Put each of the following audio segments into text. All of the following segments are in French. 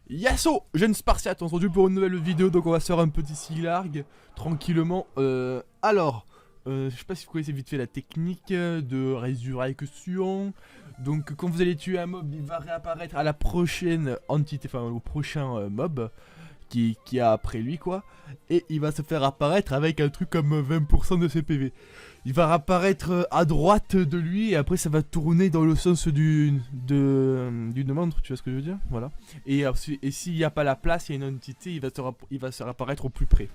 Yasso, jeune Spartiate, on se retrouve pour une nouvelle vidéo, donc on va se faire un petit silargue, tranquillement. Je sais pas si vous connaissez vite fait la technique de résurrection. Donc quand vous allez tuer un mob, il va réapparaître à la prochaine entité, enfin au prochain mob qui a après lui quoi. Et il va se faire apparaître avec un truc comme 20% de ses PV. Il va apparaître à droite de lui et après ça va tourner dans le sens d'une montre, tu vois ce que je veux dire? Voilà. Et s'il n'y a pas la place, il y a une entité, il va se réapparaître au plus près.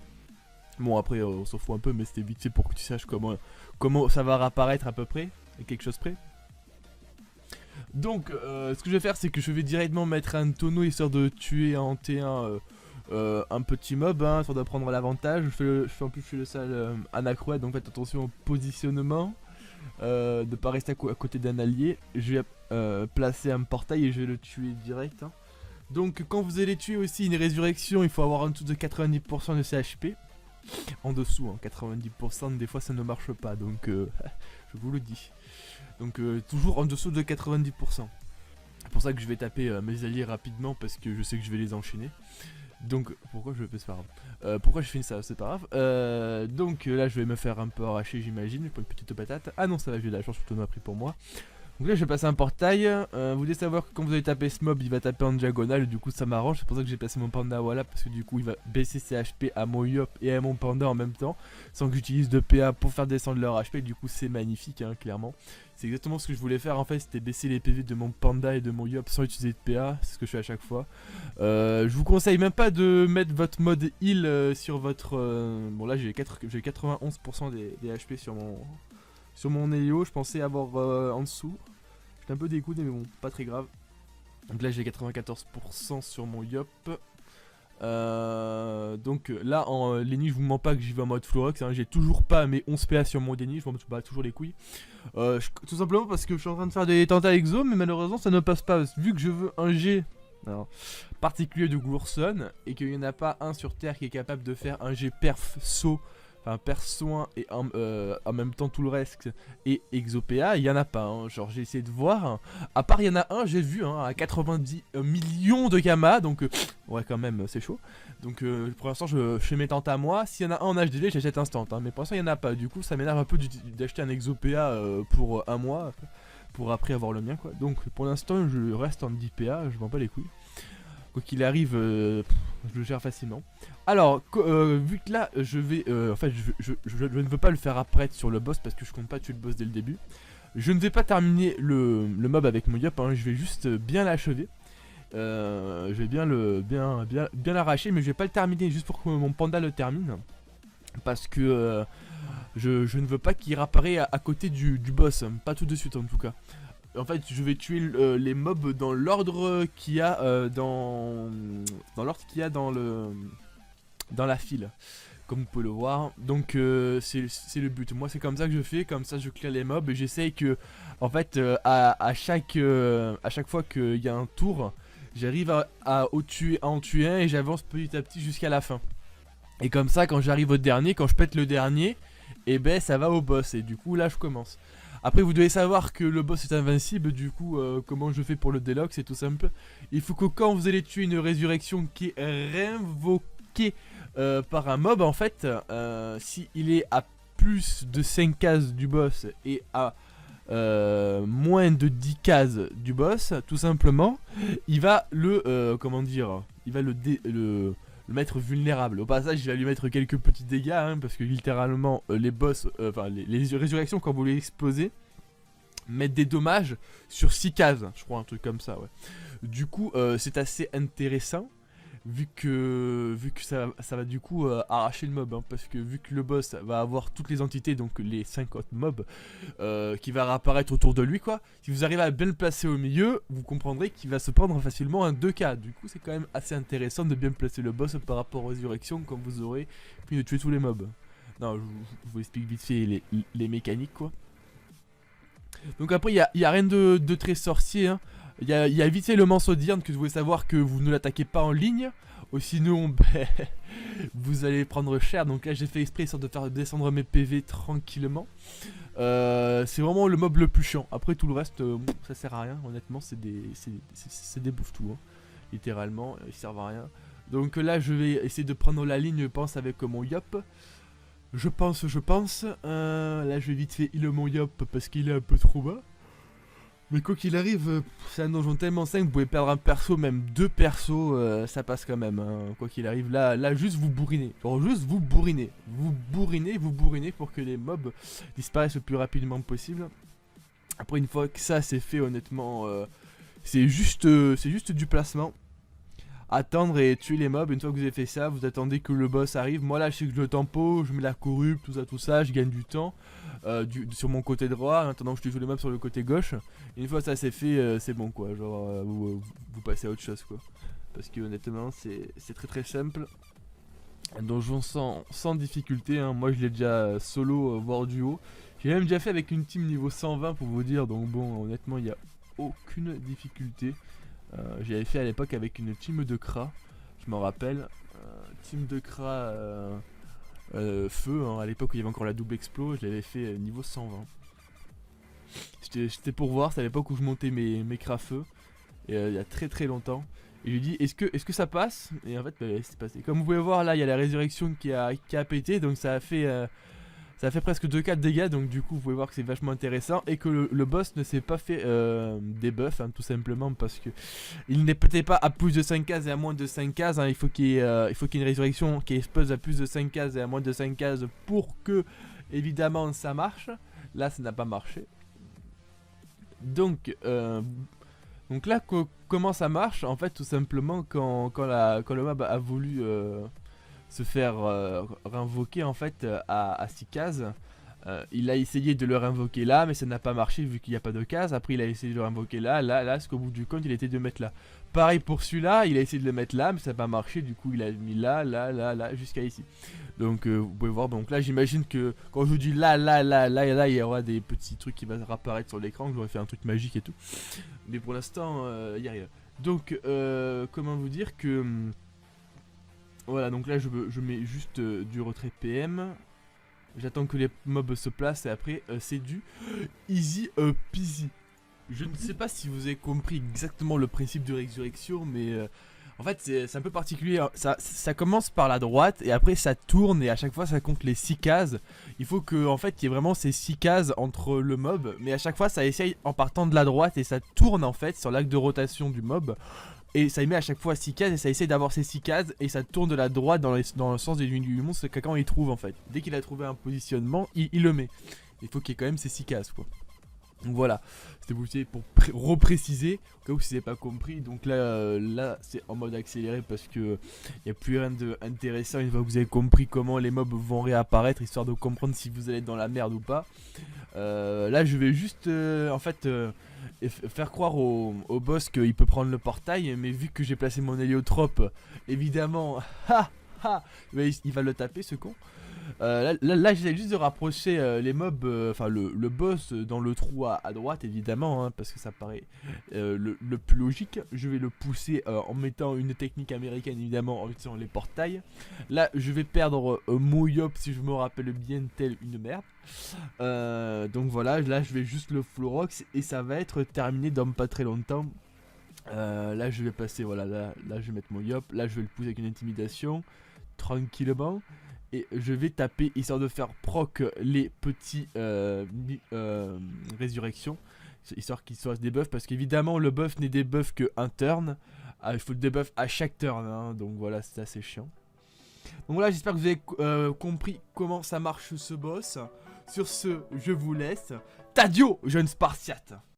Bon après on s'en fout un peu mais c'était vite fait pour que tu saches comment ça va réapparaître à peu près, à quelque chose près. Donc ce que je vais faire c'est que je vais directement mettre un tonneau histoire de tuer en T1 un petit mob, hein, histoire de prendre l'avantage. En plus je fais le sale anacroate, donc faites attention au positionnement, de pas rester à côté d'un allié. Je vais placer un portail et je vais le tuer direct, hein. Donc quand vous allez tuer aussi une résurrection, il faut avoir en dessous de 90% de ses HP. En dessous, hein, 90% des fois ça ne marche pas, donc je vous le dis. Donc toujours en dessous de 90%. C'est pour ça que je vais taper mes alliés rapidement parce que je sais que je vais les enchaîner. Donc pourquoi je fais ça, pourquoi je fais ça, c'est pas grave. Donc là je vais me faire un peu arracher, j'imagine. Je prends une petite patate. Ah non, ça va, j'ai de la chance, tout le monde a pris pour moi. Donc là je vais passer un portail. Vous devez savoir que quand vous allez taper ce mob, il va taper en diagonale. Du coup ça m'arrange, c'est pour ça que j'ai placé mon panda voilà. Parce que du coup il va baisser ses HP à mon yop et à mon panda en même temps, sans que j'utilise de PA pour faire descendre leur HP. Du coup c'est magnifique, hein, clairement. C'est exactement ce que je voulais faire en fait, c'était baisser les PV de mon panda et de mon yop sans utiliser de PA. C'est ce que je fais à chaque fois. Je vous conseille même pas de mettre votre mode heal sur votre... Bon là j'ai 91% des HP sur mon Elio. Je pensais avoir en dessous. J'étais un peu dégoûté mais bon, pas très grave. Donc là j'ai 94% sur mon yop. Donc là en Lenny je vous mens pas que j'y vais en mode Florox, hein, j'ai toujours pas mes 11 PA sur mon Lenny, je m'en bats toujours les couilles. Tout simplement parce que je suis en train de faire des tentats exo mais malheureusement ça ne passe pas. Vu que je veux un G particulier de Gourson et qu'il n'y en a pas un sur Terre qui est capable de faire un G perf saut, enfin perf soin et en même temps tout le reste et exopéa, il y en a pas, hein. Genre j'ai essayé de voir, hein. À part il y en a un, j'ai vu, hein, à 90 millions de gamma, donc ouais quand même c'est chaud. Donc pour l'instant je fais mes tentes à moi. S'il y en a un en HDD j'achète instant, hein. Mais pour l'instant il n'y en a pas, du coup ça m'énerve un peu d'acheter un exopéa pour un mois pour après avoir le mien quoi. Donc pour l'instant je reste en 10 PA, je m'en bats les couilles. Quoi qu'il arrive, je le gère facilement. Alors, vu que là, je vais... en fait, je ne veux pas le faire apparaître sur le boss parce que je compte pas tuer le boss dès le début. Je ne vais pas terminer le mob avec mon yop, hein, je vais juste bien l'achever. Je vais bien l'arracher, mais je vais pas le terminer juste pour que mon panda le termine. Parce que je ne veux pas qu'il réapparaisse à côté du boss, hein, pas tout de suite en tout cas. En fait, je vais tuer les mobs dans l'ordre qu'il y a dans l'ordre qu'il y a dans la file, comme vous pouvez le voir. Donc c'est le but. Moi, c'est comme ça que je fais. Comme ça, je clear les mobs et j'essaye que, en fait, à chaque fois qu'il y a un tour, j'arrive à en tuer un et j'avance petit à petit jusqu'à la fin. Et comme ça, quand j'arrive au dernier, quand je pète le dernier, et ben ça va au boss. Et du coup, là, je commence. Après vous devez savoir que le boss est invincible, du coup comment je fais pour le délock, c'est tout simple. Il faut que quand vous allez tuer une résurrection qui est réinvoquée par un mob en fait, si il est à plus de 5 cases du boss et à moins de 10 cases du boss, tout simplement, il va comment dire, il va le mettre vulnérable. Au passage, il va lui mettre quelques petits dégâts, hein, parce que littéralement, les boss, enfin les résurrections, quand vous les explosez, mettent des dommages sur 6 cases, je crois, un truc comme ça, ouais. Du coup, c'est assez intéressant, vu que ça va du coup arracher le mob, hein, parce que vu que le boss va avoir toutes les entités, donc les 5 autres mobs, qui va réapparaître autour de lui, quoi. Si vous arrivez à bien le placer au milieu, vous comprendrez qu'il va se prendre facilement un 2K. Du coup, c'est quand même assez intéressant de bien placer le boss par rapport aux résurrections quand vous aurez fini de tuer tous les mobs. Non, je vous explique vite fait les mécaniques, quoi. Donc après, il y a rien de très sorcier, hein. Il y a vite fait le manceau d'Irn que vous devez savoir que vous ne l'attaquez pas en ligne. Ou sinon, ben, vous allez prendre cher. Donc là, j'ai fait exprès de faire descendre mes PV tranquillement. C'est vraiment le mob le plus chiant. Après, tout le reste, ça sert à rien. Honnêtement, c'est des bouffes-tout, hein. littéralement, ils servent à rien. Donc là je vais essayer de prendre la ligne, je pense, avec mon yop. Je pense. Là je vais vite fait heal mon yop parce qu'il est un peu trop bas. Mais quoi qu'il arrive, c'est un donjon tellement simple, vous pouvez perdre un perso, même 2 persos, ça passe quand même. Hein. Quoi qu'il arrive, là juste vous bourrinez. Genre juste vous bourrinez. Vous bourrinez pour que les mobs disparaissent le plus rapidement possible. Après une fois que ça c'est fait, honnêtement, c'est juste du placement. Attendre et tuer les mobs. Une fois que vous avez fait ça, vous attendez que le boss arrive. Moi là je sais que je le tempo, je mets la corrupte, tout ça, je gagne du temps sur mon côté droit, en attendant que je tue les mobs sur le côté gauche. Et une fois que ça c'est fait, c'est bon quoi, genre vous passez à autre chose quoi. Parce que honnêtement c'est très simple. Un donjon sans difficulté, hein. Moi je l'ai déjà solo, voire duo. J'ai même déjà fait avec une team niveau 120 pour vous dire, donc bon honnêtement il n'y a aucune difficulté. J'avais fait à l'époque avec une team de Kra, je m'en rappelle, team de Kra feu, hein, à l'époque où il y avait encore la double explo, je l'avais fait niveau 120. C'était pour voir, c'est à l'époque où je montais mes Kra feu, et il y a très longtemps. Et je lui dis est-ce que ça passe? Et en fait bah, c'est passé. Comme vous pouvez voir là il y a la résurrection qui a pété, donc ça a fait presque 2K de dégâts, donc du coup vous pouvez voir que c'est vachement intéressant. Et que le boss ne s'est pas fait debuff, hein, tout simplement parce que il n'est peut-être pas à plus de 5 cases et à moins de 5 cases, hein. Il faut qu'il y ait une résurrection qui explose à plus de 5 cases et à moins de 5 cases pour que évidemment ça marche. Là ça n'a pas marché. Donc là comment ça marche? En fait tout simplement quand le mob a voulu se faire réinvoquer en fait à 6 cases. Il a essayé de le réinvoquer là, mais ça n'a pas marché vu qu'il n'y a pas de case. Après il a essayé de le réinvoquer là, parce qu'au bout du compte il a été de le mettre là. Pareil pour celui-là, il a essayé de le mettre là, mais ça n'a pas marché, du coup il a mis là, jusqu'à ici. Donc vous pouvez voir, donc là j'imagine que quand je vous dis là, il y aura des petits trucs qui vont apparaître sur l'écran, que j'aurais fait un truc magique et tout. Mais pour l'instant, il n'y a rien. Donc comment vous dire que... Voilà, donc là je mets juste du retrait PM. J'attends que les mobs se placent et après c'est du easy peasy. Je ne sais pas si vous avez compris exactement le principe de résurrection, mais en fait c'est un peu particulier. Ça commence par la droite et après ça tourne et à chaque fois ça compte les 6 cases. Il faut que en fait il y ait vraiment ces 6 cases entre le mob, mais à chaque fois ça essaye en partant de la droite et ça tourne en fait sur l'axe de rotation du mob. Et ça émet à chaque fois 6 cases et ça essaye d'avoir ces 6 cases et ça tourne de la droite dans le sens des lignes du monstre quand il trouve en fait. Dès qu'il a trouvé un positionnement, il le met. Il faut qu'il y ait quand même ces 6 cases quoi. Donc voilà, c'était pour repréciser, au cas où si vous n'avez pas compris. Donc là c'est en mode accéléré parce que il n'y a plus rien d'intéressant une fois que vous avez compris comment les mobs vont réapparaître, histoire de comprendre si vous allez être dans la merde ou pas. Là je vais juste en fait faire croire au boss qu'il peut prendre le portail, mais vu que j'ai placé mon héliotrope, évidemment, il va le taper ce con. Là j'essaie juste de rapprocher les mobs, enfin le boss dans le trou à droite évidemment, hein, parce que ça paraît le plus logique. Je vais le pousser en mettant une technique américaine évidemment, en utilisant les portails. Là je vais perdre mon yop si je me rappelle bien, tel une merde. Donc voilà, là je vais juste le Florox et ça va être terminé dans pas très longtemps. Là je vais passer, voilà, là je vais mettre mon yop, là je vais le pousser avec une intimidation, tranquillement. Et je vais taper histoire de faire proc les petits résurrections, histoire qu'ils soient debuff, parce qu'évidemment le buff n'est debuff que un turn. Il faut le debuff à chaque turn, hein, donc voilà, c'est assez chiant. Donc voilà, j'espère que vous avez compris comment ça marche ce boss. Sur ce, je vous laisse. Tadio, jeune Spartiate.